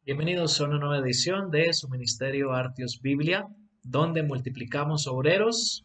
Bienvenidos a una nueva edición de su ministerio Artios Biblia, donde multiplicamos obreros,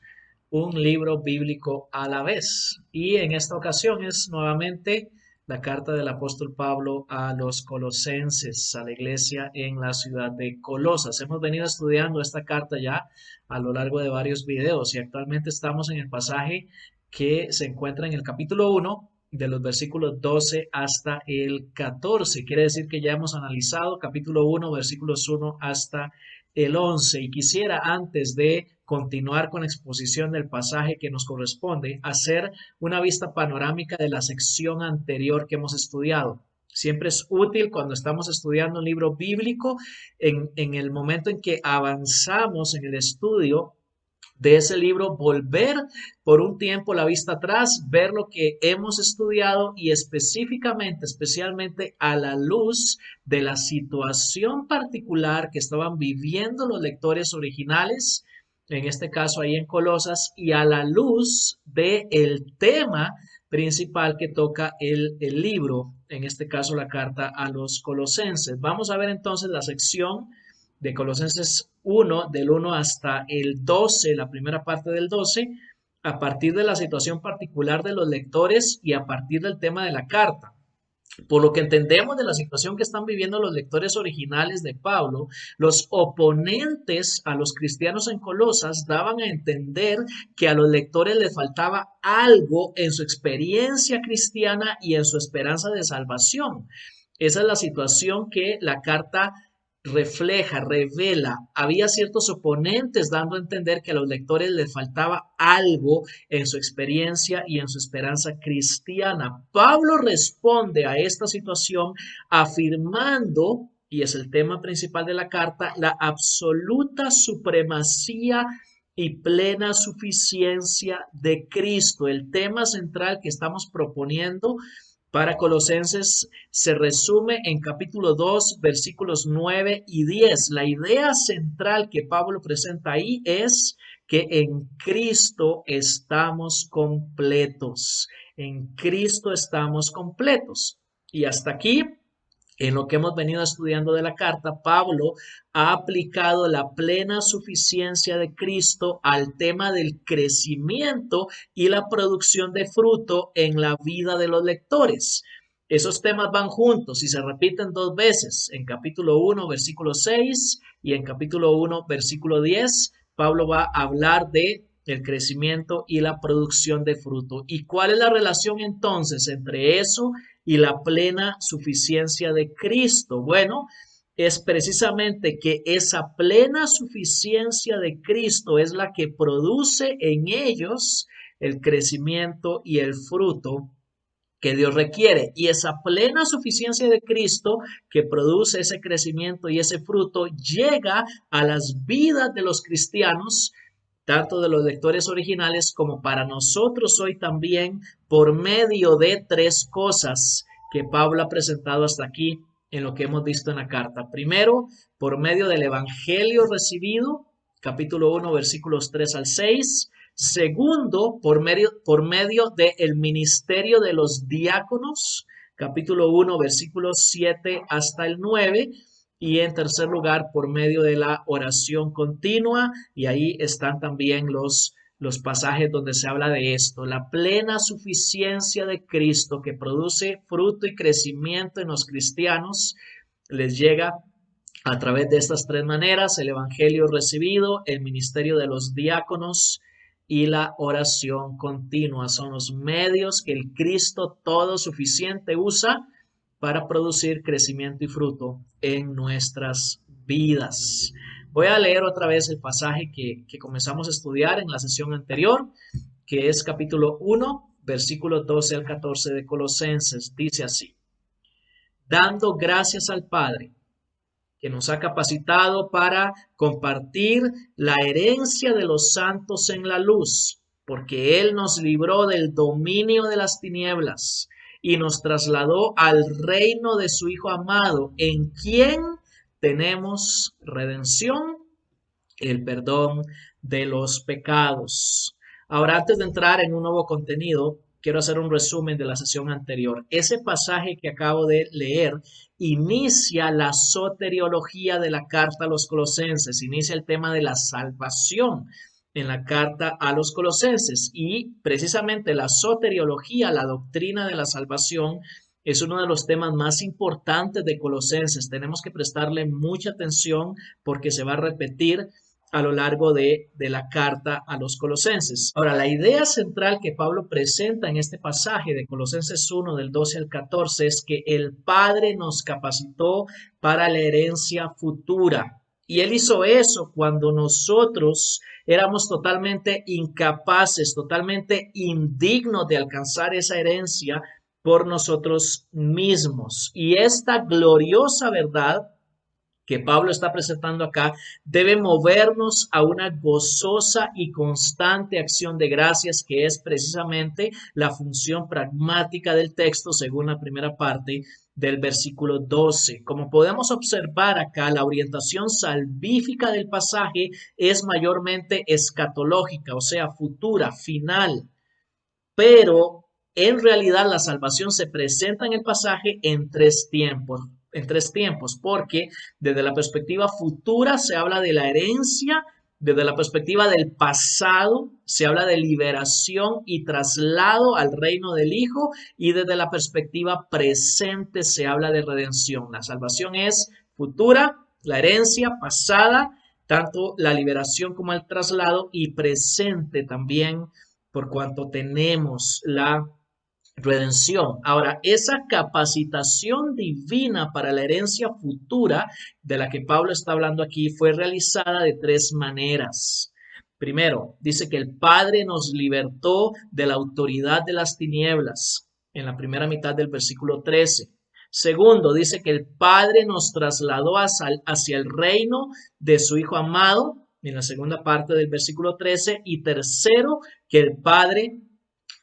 un libro bíblico a la vez. Y en esta ocasión es nuevamente la carta del apóstol Pablo a los colosenses, a la iglesia en la ciudad de Colosas. Hemos venido estudiando esta carta ya a lo largo de varios videos y actualmente estamos en el pasaje que se encuentra en el capítulo 1 de los versículos 12 hasta el 14. Quiere decir que ya hemos analizado capítulo 1, versículos 1 hasta el 11. Y quisiera, antes de continuar con la exposición del pasaje que nos corresponde, hacer una vista panorámica de la sección anterior que hemos estudiado. Siempre es útil cuando estamos estudiando un libro bíblico, en el momento en que avanzamos en el estudio de ese libro, volver por un tiempo la vista atrás, ver lo que hemos estudiado y específicamente, especialmente a la luz de la situación particular que estaban viviendo los lectores originales, en este caso ahí en Colosas, y a la luz del tema principal que toca el libro, en este caso la carta a los colosenses. Vamos a ver entonces la sección de Colosenses 1, del 1 hasta el 12, la primera parte del 12, a partir de la situación particular de los lectores y a partir del tema de la carta. Por lo que entendemos de la situación que están viviendo los lectores originales de Pablo, los oponentes a los cristianos en Colosas daban a entender que a los lectores les faltaba algo en su experiencia cristiana y en su esperanza de salvación. Esa es la situación que la carta refleja, revela. Había ciertos oponentes dando a entender que a los lectores les faltaba algo en su experiencia y en su esperanza cristiana. Pablo responde a esta situación afirmando, y es el tema principal de la carta, la absoluta supremacía y plena suficiencia de Cristo. El tema central que estamos proponiendo para Colosenses se resume en capítulo 2, versículos 9 y 10. La idea central que Pablo presenta ahí es que en Cristo estamos completos. En Cristo estamos completos. Y hasta aquí, en lo que hemos venido estudiando de la carta, Pablo ha aplicado la plena suficiencia de Cristo al tema del crecimiento y la producción de fruto en la vida de los lectores. Esos temas van juntos y se repiten dos veces, en capítulo 1, versículo 6 y en capítulo 1, versículo 10. Pablo va a hablar de el crecimiento y la producción de fruto. ¿Y cuál es la relación entonces entre eso y la plena suficiencia de Cristo? Bueno, es precisamente que esa plena suficiencia de Cristo es la que produce en ellos el crecimiento y el fruto que Dios requiere. Y esa plena suficiencia de Cristo que produce ese crecimiento y ese fruto llega a las vidas de los cristianos, tanto de los lectores originales como para nosotros hoy también, por medio de tres cosas que Pablo ha presentado hasta aquí en lo que hemos visto en la carta. Primero, por medio del evangelio recibido, capítulo 1, versículos 3 al 6. Segundo, por medio del ministerio de los diáconos, capítulo 1, versículos 7 hasta el 9. Y en tercer lugar, por medio de la oración continua, y ahí están también los pasajes donde se habla de esto, la plena suficiencia de Cristo que produce fruto y crecimiento en los cristianos, les llega a través de estas tres maneras: el evangelio recibido, el ministerio de los diáconos y la oración continua. Son los medios que el Cristo todo suficiente usa para producir crecimiento y fruto en nuestras vidas. Voy a leer otra vez el pasaje que comenzamos a estudiar en la sesión anterior, que es capítulo 1, versículos 12 al 14 de Colosenses. Dice así: dando gracias al Padre que nos ha capacitado para compartir la herencia de los santos en la luz, porque Él nos libró del dominio de las tinieblas y nos trasladó al reino de su Hijo amado, en quien tenemos redención, el perdón de los pecados. Ahora, antes de entrar en un nuevo contenido, quiero hacer un resumen de la sesión anterior. Ese pasaje que acabo de leer inicia la soteriología de la carta a los colosenses, inicia el tema de la salvación en la carta a los colosenses y precisamente la soteriología, la doctrina de la salvación, es uno de los temas más importantes de Colosenses. Tenemos que prestarle mucha atención porque se va a repetir a lo largo de la carta a los colosenses. Ahora, la idea central que Pablo presenta en este pasaje de Colosenses 1, del 12 al 14, es que el Padre nos capacitó para la herencia futura. Y Él hizo eso cuando nosotros éramos totalmente incapaces, totalmente indignos de alcanzar esa herencia por nosotros mismos. Y esta gloriosa verdad que Pablo está presentando acá debe movernos a una gozosa y constante acción de gracias, que es precisamente la función pragmática del texto según la primera parte del versículo 12. Como podemos observar acá, la orientación salvífica del pasaje es mayormente escatológica, o sea, futura, final, pero en realidad la salvación se presenta en el pasaje en tres tiempos, porque desde la perspectiva futura se habla de la herencia, desde la perspectiva del pasado se habla de liberación y traslado al reino del Hijo, y desde la perspectiva presente se habla de redención. La salvación es futura, la herencia pasada, tanto la liberación como el traslado, y presente también por cuanto tenemos la redención. Ahora, esa capacitación divina para la herencia futura de la que Pablo está hablando aquí fue realizada de tres maneras. Primero, dice que el Padre nos libertó de la autoridad de las tinieblas en la primera mitad del versículo 13. Segundo, dice que el Padre nos trasladó hacia el reino de su Hijo amado en la segunda parte del versículo 13. Y tercero, que el Padre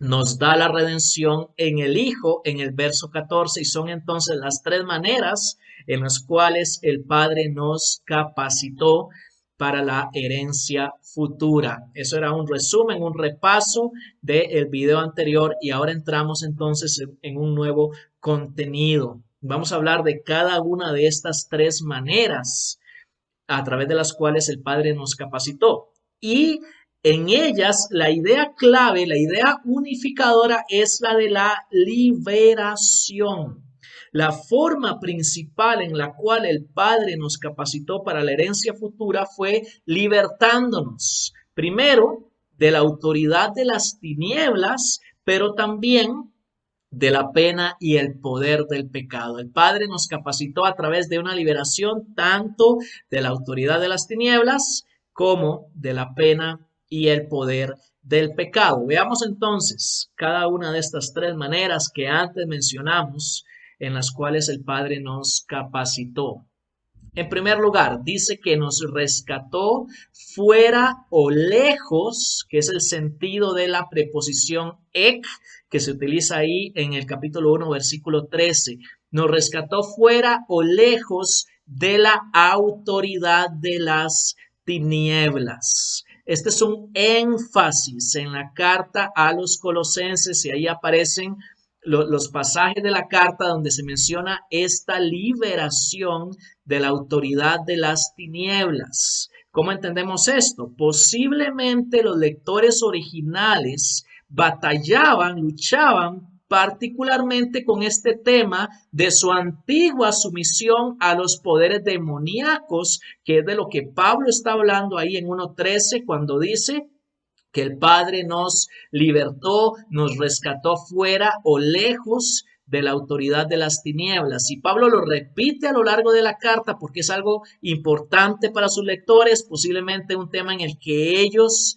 nos da la redención en el Hijo en el verso 14, y son entonces las tres maneras en las cuales el Padre nos capacitó para la herencia futura. Eso era un resumen, un repaso del video anterior, y ahora entramos entonces en un nuevo contenido. Vamos a hablar de cada una de estas tres maneras a través de las cuales el Padre nos capacitó. Y en ellas, la idea clave, la idea unificadora es la de la liberación. La forma principal en la cual el Padre nos capacitó para la herencia futura fue libertándonos, primero, de la autoridad de las tinieblas, pero también de la pena y el poder del pecado. El Padre nos capacitó a través de una liberación tanto de la autoridad de las tinieblas como de la pena y el poder del pecado. Veamos entonces cada una de estas tres maneras que antes mencionamos en las cuales el Padre nos capacitó. En primer lugar, dice que nos rescató fuera o lejos, que es el sentido de la preposición ek, que se utiliza ahí en el capítulo 1, versículo 13. Nos rescató fuera o lejos de la autoridad de las tinieblas. Este es un énfasis en la carta a los colosenses, y ahí aparecen los pasajes de la carta donde se menciona esta liberación de la autoridad de las tinieblas. ¿Cómo entendemos esto? Posiblemente los lectores originales batallaban, luchaban particularmente con este tema de su antigua sumisión a los poderes demoníacos, que es de lo que Pablo está hablando ahí en 1:13 cuando dice que el Padre nos libertó, nos rescató fuera o lejos de la autoridad de las tinieblas. Y Pablo lo repite a lo largo de la carta porque es algo importante para sus lectores, posiblemente un tema en el que ellos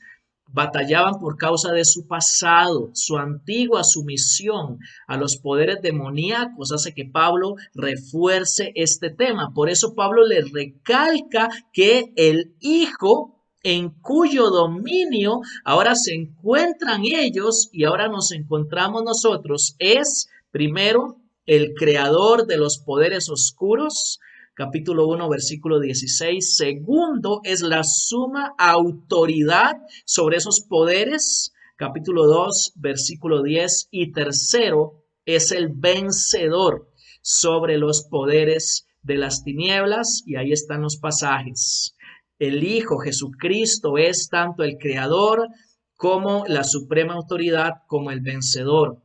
batallaban por causa de su pasado. Su antigua sumisión a los poderes demoníacos hace que Pablo refuerce este tema. Por eso Pablo le recalca que el Hijo, en cuyo dominio ahora se encuentran ellos y ahora nos encontramos nosotros, es primero el creador de los poderes oscuros, capítulo 1, versículo 16. Segundo, es la suma autoridad sobre esos poderes, capítulo 2, versículo 10. Y tercero, es el vencedor sobre los poderes de las tinieblas. Y ahí están los pasajes. El Hijo Jesucristo es tanto el creador como la suprema autoridad, como el vencedor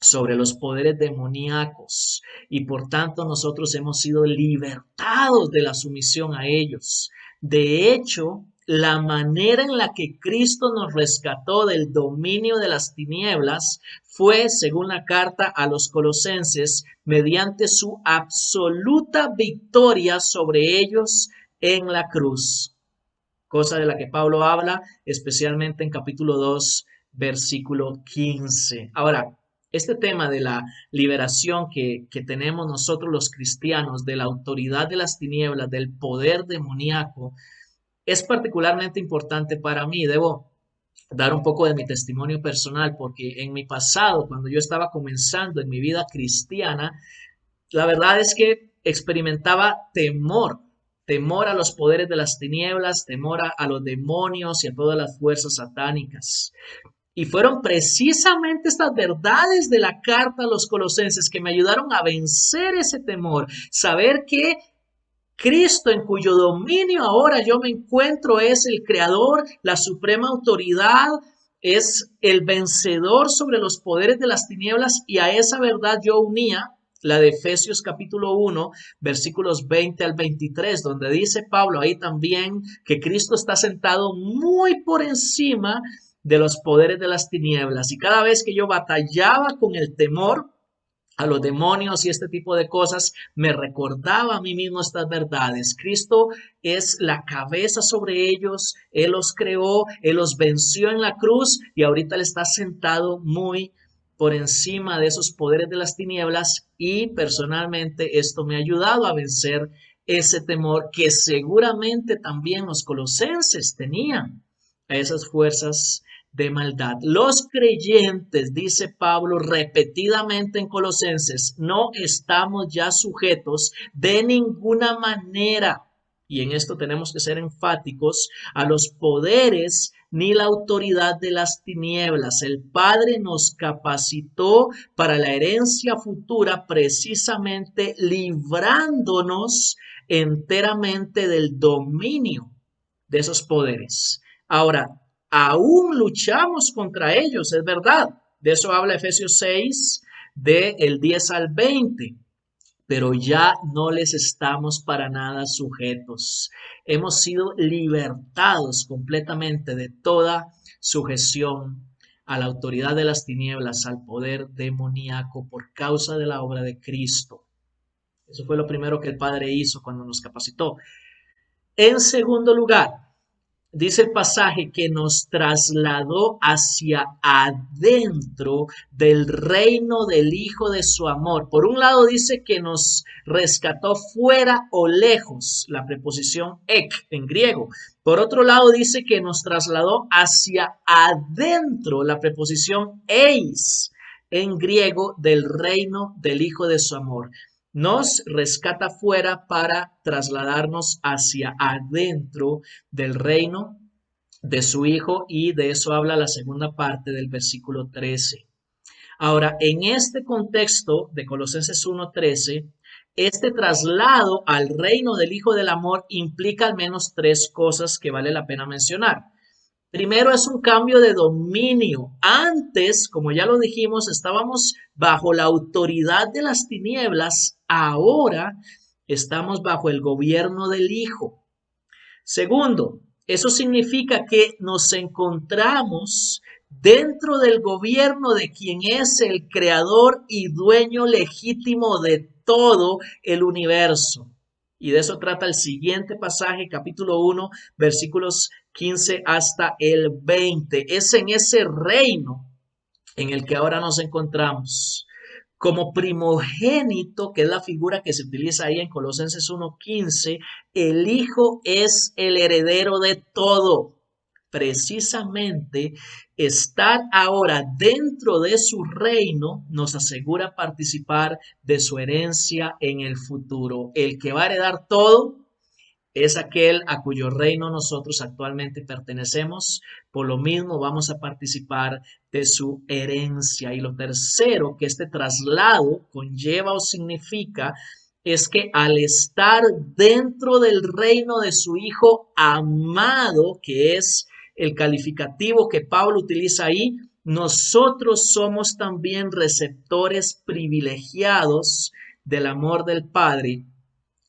sobre los poderes demoníacos, y por tanto nosotros hemos sido libertados de la sumisión a ellos. De hecho, la manera en la que Cristo nos rescató del dominio de las tinieblas fue, según la carta a los Colosenses, mediante su absoluta victoria sobre ellos en la cruz, cosa de la que Pablo habla especialmente en capítulo 2, versículo 15. Ahora, este tema de la liberación que tenemos nosotros los cristianos de la autoridad de las tinieblas, del poder demoníaco, es particularmente importante para mí. Debo dar un poco de mi testimonio personal, porque en mi pasado, cuando yo estaba comenzando en mi vida cristiana, la verdad es que experimentaba temor a los poderes de las tinieblas, temor a los demonios y a todas las fuerzas satánicas. Y fueron precisamente estas verdades de la carta a los Colosenses que me ayudaron a vencer ese temor, saber que Cristo, en cuyo dominio ahora yo me encuentro, es el creador, la suprema autoridad, es el vencedor sobre los poderes de las tinieblas, y a esa verdad yo unía la de Efesios capítulo 1, versículos 20 al 23, donde dice Pablo ahí también que Cristo está sentado muy por encima de los poderes de las tinieblas. Y cada vez que yo batallaba con el temor a los demonios y este tipo de cosas, me recordaba a mí mismo estas verdades. Cristo es la cabeza sobre ellos, Él los creó, Él los venció en la cruz, y ahorita Él está sentado muy por encima de esos poderes de las tinieblas, y personalmente esto me ha ayudado a vencer ese temor que seguramente también los colosenses tenían a esas fuerzas de maldad. Los creyentes, dice Pablo repetidamente en Colosenses, no estamos ya sujetos de ninguna manera, y en esto tenemos que ser enfáticos, a los poderes ni la autoridad de las tinieblas. El Padre nos capacitó para la herencia futura, precisamente librándonos enteramente del dominio de esos poderes. Ahora, aún luchamos contra ellos, es verdad. De eso habla Efesios 6, del 10 al 20. Pero ya no les estamos para nada sujetos. Hemos sido libertados completamente de toda sujeción a la autoridad de las tinieblas, al poder demoníaco, por causa de la obra de Cristo. Eso fue lo primero que el Padre hizo cuando nos capacitó. En segundo lugar, dice el pasaje que nos trasladó hacia adentro del reino del Hijo de su amor. Por un lado dice que nos rescató fuera o lejos, la preposición ek en griego. Por otro lado dice que nos trasladó hacia adentro, la preposición eis en griego, del reino del Hijo de su amor. Nos rescata fuera para trasladarnos hacia adentro del reino de su Hijo, y de eso habla la segunda parte del versículo 13. Ahora, en este contexto de Colosenses 1:13, este traslado al reino del Hijo del Amor implica al menos tres cosas que vale la pena mencionar. Primero, es un cambio de dominio. Antes, como ya lo dijimos, estábamos bajo la autoridad de las tinieblas. Ahora estamos bajo el gobierno del Hijo. Segundo, eso significa que nos encontramos dentro del gobierno de quien es el creador y dueño legítimo de todo el universo. Y de eso trata el siguiente pasaje, capítulo 1, versículos 15 hasta el 20. Es en ese reino en el que ahora nos encontramos. Como primogénito, que es la figura que se utiliza ahí en Colosenses 1:15, el Hijo es el heredero de todo. Precisamente estar ahora dentro de su reino nos asegura participar de su herencia en el futuro. El que va a heredar todo es aquel a cuyo reino nosotros actualmente pertenecemos. Por lo mismo vamos a participar de su herencia. Y lo tercero que este traslado conlleva o significa es que al estar dentro del reino de su Hijo amado, que es el calificativo que Pablo utiliza ahí, nosotros somos también receptores privilegiados del amor del Padre,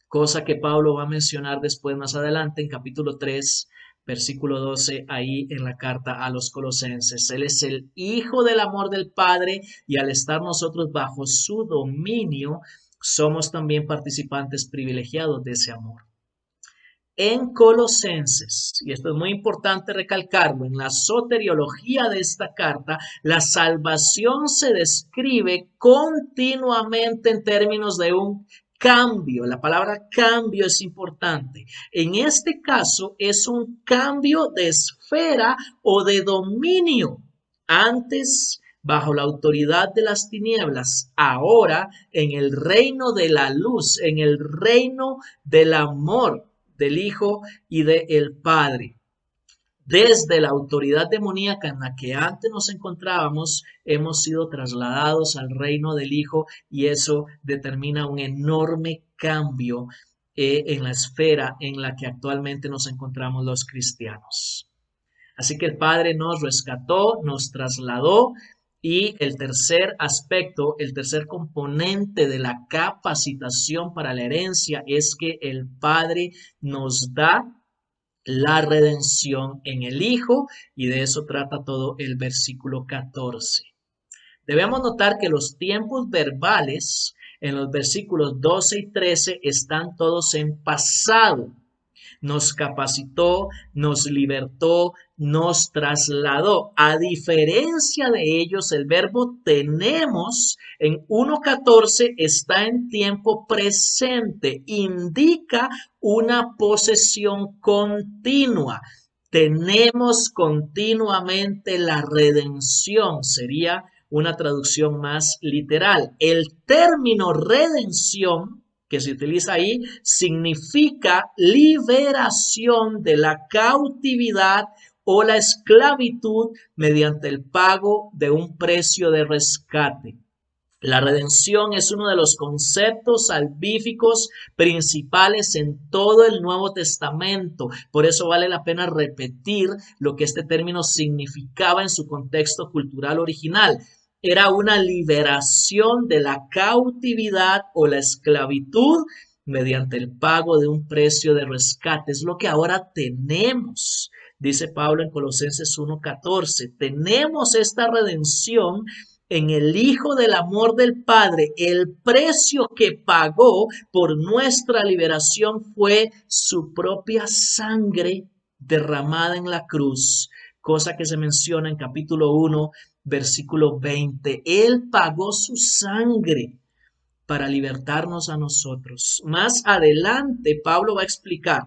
cosa que Pablo va a mencionar después más adelante en capítulo 3, versículo 12, ahí en la carta a los Colosenses. Él es el Hijo del amor del Padre y al estar nosotros bajo su dominio, somos también participantes privilegiados de ese amor. En Colosenses, y esto es muy importante recalcarlo, en la soteriología de esta carta, la salvación se describe continuamente en términos de un cambio. La palabra cambio es importante. En este caso es un cambio de esfera o de dominio. Antes, bajo la autoridad de las tinieblas, ahora en el reino de la luz, en el reino del amor del Hijo y del Padre. Desde la autoridad demoníaca en la que antes nos encontrábamos, hemos sido trasladados al reino del Hijo y eso determina un enorme cambio en la esfera en la que actualmente nos encontramos los cristianos. Así que el Padre nos rescató, nos trasladó y el tercer aspecto, el tercer componente de la capacitación para la herencia es que el Padre nos da la redención en el Hijo y de eso trata todo el versículo 14. Debemos notar que los tiempos verbales en los versículos 12 y 13 están todos en pasado. Nos capacitó, nos libertó, nos trasladó. A diferencia de ellos, el verbo tenemos en 1.14 está en tiempo presente, indica una posesión continua. Tenemos continuamente la redención, sería una traducción más literal. El término redención que se utiliza ahí significa liberación de la cautividad o la esclavitud mediante el pago de un precio de rescate. La redención es uno de los conceptos salvíficos principales en todo el Nuevo Testamento. Por eso vale la pena repetir lo que este término significaba en su contexto cultural original. Era una liberación de la cautividad o la esclavitud mediante el pago de un precio de rescate. Es lo que ahora tenemos, dice Pablo en Colosenses 1.14. Tenemos esta redención en el Hijo del amor del Padre. El precio que pagó por nuestra liberación fue su propia sangre derramada en la cruz, cosa que se menciona en capítulo 1, versículo 20. Él pagó su sangre para libertarnos a nosotros. Más adelante, Pablo va a explicar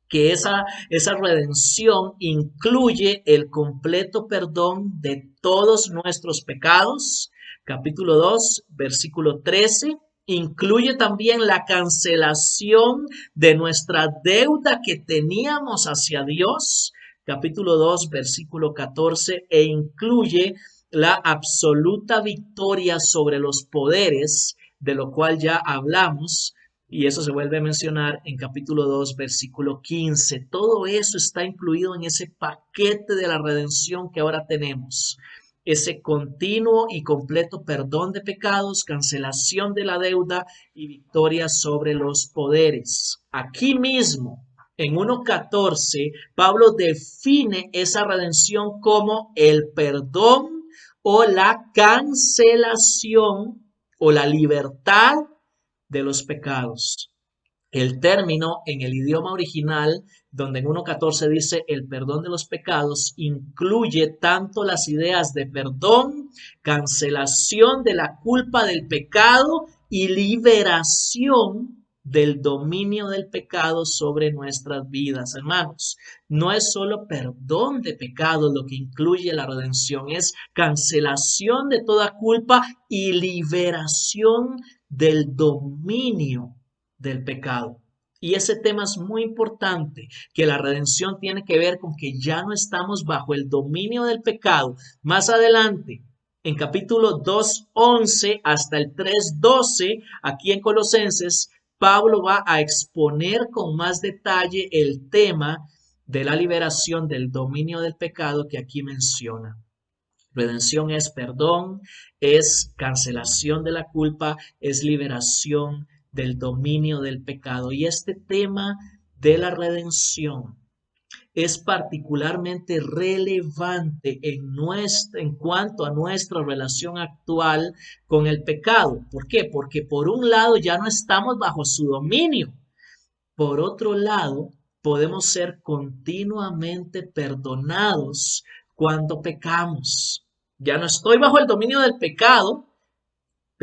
que esa redención incluye el completo perdón de todos nuestros pecados. Capítulo 2, versículo 13. Incluye también la cancelación de nuestra deuda que teníamos hacia Dios. Capítulo 2, versículo 14. E incluye la absoluta victoria sobre los poderes, de lo cual ya hablamos. Y eso se vuelve a mencionar en capítulo 2, versículo 15. Todo eso está incluido en ese paquete de la redención que ahora tenemos. Ese continuo y completo perdón de pecados, cancelación de la deuda y victoria sobre los poderes. Aquí mismo, en 1.14, Pablo define esa redención como el perdón o la cancelación o la libertad de los pecados. El término en el idioma original, donde en 1.14 dice el perdón de los pecados, incluye tanto las ideas de perdón, cancelación de la culpa del pecado y liberación del dominio del pecado sobre nuestras vidas, hermanos. No es solo perdón de pecados lo que incluye la redención, es cancelación de toda culpa y liberación del dominio del pecado. Y ese tema es muy importante, que la redención tiene que ver con que ya no estamos bajo el dominio del pecado. Más adelante, en capítulo 2:11 hasta el 3:12, aquí en Colosenses, Pablo va a exponer con más detalle el tema de la liberación del dominio del pecado que aquí menciona. Redención es perdón, es cancelación de la culpa, es liberación del dominio del pecado. Y este tema de la redención es particularmente relevante en cuanto a nuestra relación actual con el pecado. ¿Por qué? Porque por un lado ya no estamos bajo su dominio. Por otro lado, podemos ser continuamente perdonados cuando pecamos. Ya no estoy bajo el dominio del pecado,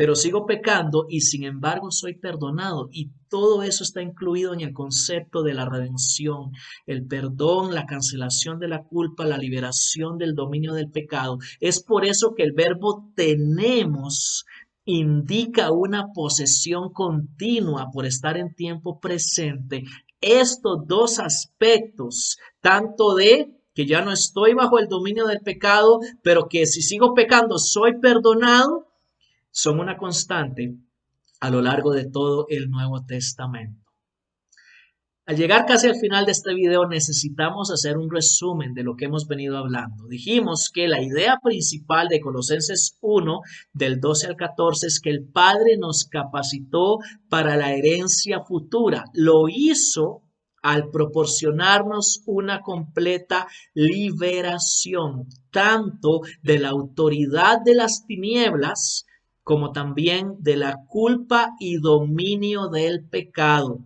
pero sigo pecando y sin embargo soy perdonado. Y todo eso está incluido en el concepto de la redención, el perdón, la cancelación de la culpa, la liberación del dominio del pecado. Es por eso que el verbo tenemos indica una posesión continua por estar en tiempo presente. Estos dos aspectos, tanto de que ya no estoy bajo el dominio del pecado, pero que si sigo pecando soy perdonado, son una constante a lo largo de todo el Nuevo Testamento. Al llegar casi al final de este video necesitamos hacer un resumen de lo que hemos venido hablando. Dijimos que la idea principal de Colosenses 1 del 12 al 14 es que el Padre nos capacitó para la herencia futura. Lo hizo al proporcionarnos una completa liberación, tanto de la autoridad de las tinieblas como también de la culpa y dominio del pecado.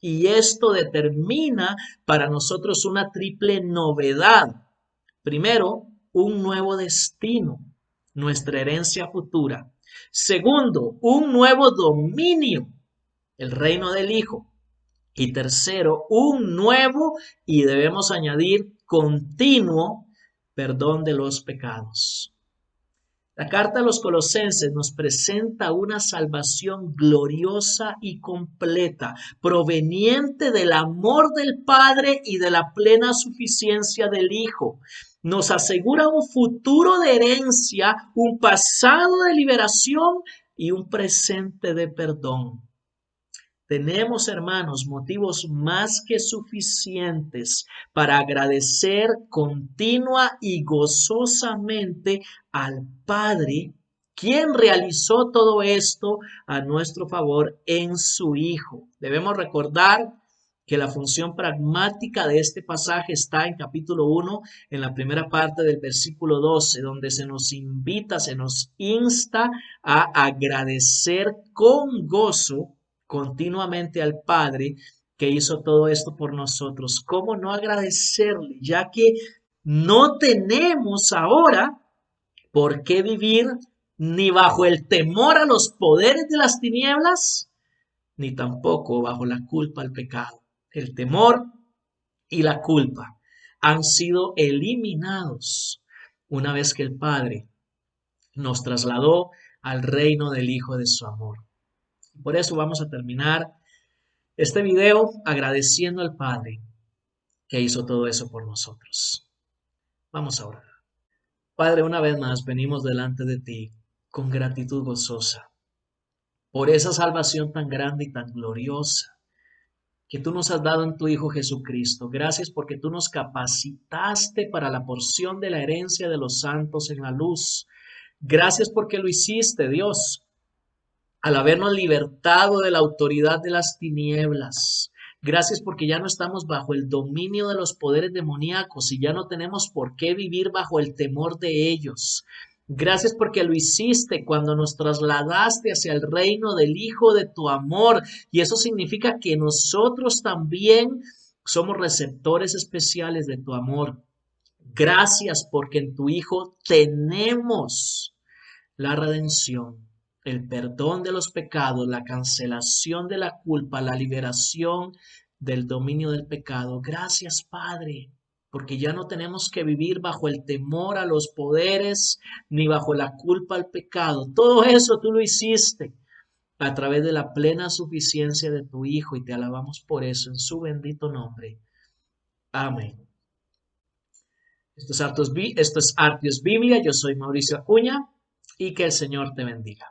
Y esto determina para nosotros una triple novedad. Primero, un nuevo destino, nuestra herencia futura. Segundo, un nuevo dominio, el reino del Hijo. Y tercero, un nuevo y debemos añadir continuo perdón de los pecados. La carta a los Colosenses nos presenta una salvación gloriosa y completa, proveniente del amor del Padre y de la plena suficiencia del Hijo. Nos asegura un futuro de herencia, un pasado de liberación y un presente de perdón. Tenemos, hermanos, motivos más que suficientes para agradecer continua y gozosamente al Padre, quien realizó todo esto a nuestro favor en su Hijo. Debemos recordar que la función pragmática de este pasaje está en capítulo 1, en la primera parte del versículo 12, donde se nos invita, se nos insta a agradecer con gozo continuamente al Padre que hizo todo esto por nosotros. ¿Cómo no agradecerle? Ya que no tenemos ahora por qué vivir ni bajo el temor a los poderes de las tinieblas, ni tampoco bajo la culpa al pecado. El temor y la culpa han sido eliminados una vez que el Padre nos trasladó al reino del Hijo de su amor. Por eso vamos a terminar este video agradeciendo al Padre que hizo todo eso por nosotros. Vamos a orar. Padre, una vez más venimos delante de ti con gratitud gozosa por esa salvación tan grande y tan gloriosa que tú nos has dado en tu Hijo Jesucristo. Gracias porque tú nos capacitaste para la porción de la herencia de los santos en la luz. Gracias porque lo hiciste, Dios, al habernos libertado de la autoridad de las tinieblas. Gracias porque ya no estamos bajo el dominio de los poderes demoníacos y ya no tenemos por qué vivir bajo el temor de ellos. Gracias porque lo hiciste cuando nos trasladaste hacia el reino del Hijo de tu amor. Y eso significa que nosotros también somos receptores especiales de tu amor. Gracias porque en tu Hijo tenemos la redención, el perdón de los pecados, la cancelación de la culpa, la liberación del dominio del pecado. Gracias, Padre, porque ya no tenemos que vivir bajo el temor a los poderes ni bajo la culpa al pecado. Todo eso tú lo hiciste a través de la plena suficiencia de tu Hijo y te alabamos por eso en su bendito nombre. Amén. Esto es Artios Biblia, yo soy Mauricio Acuña y que el Señor te bendiga.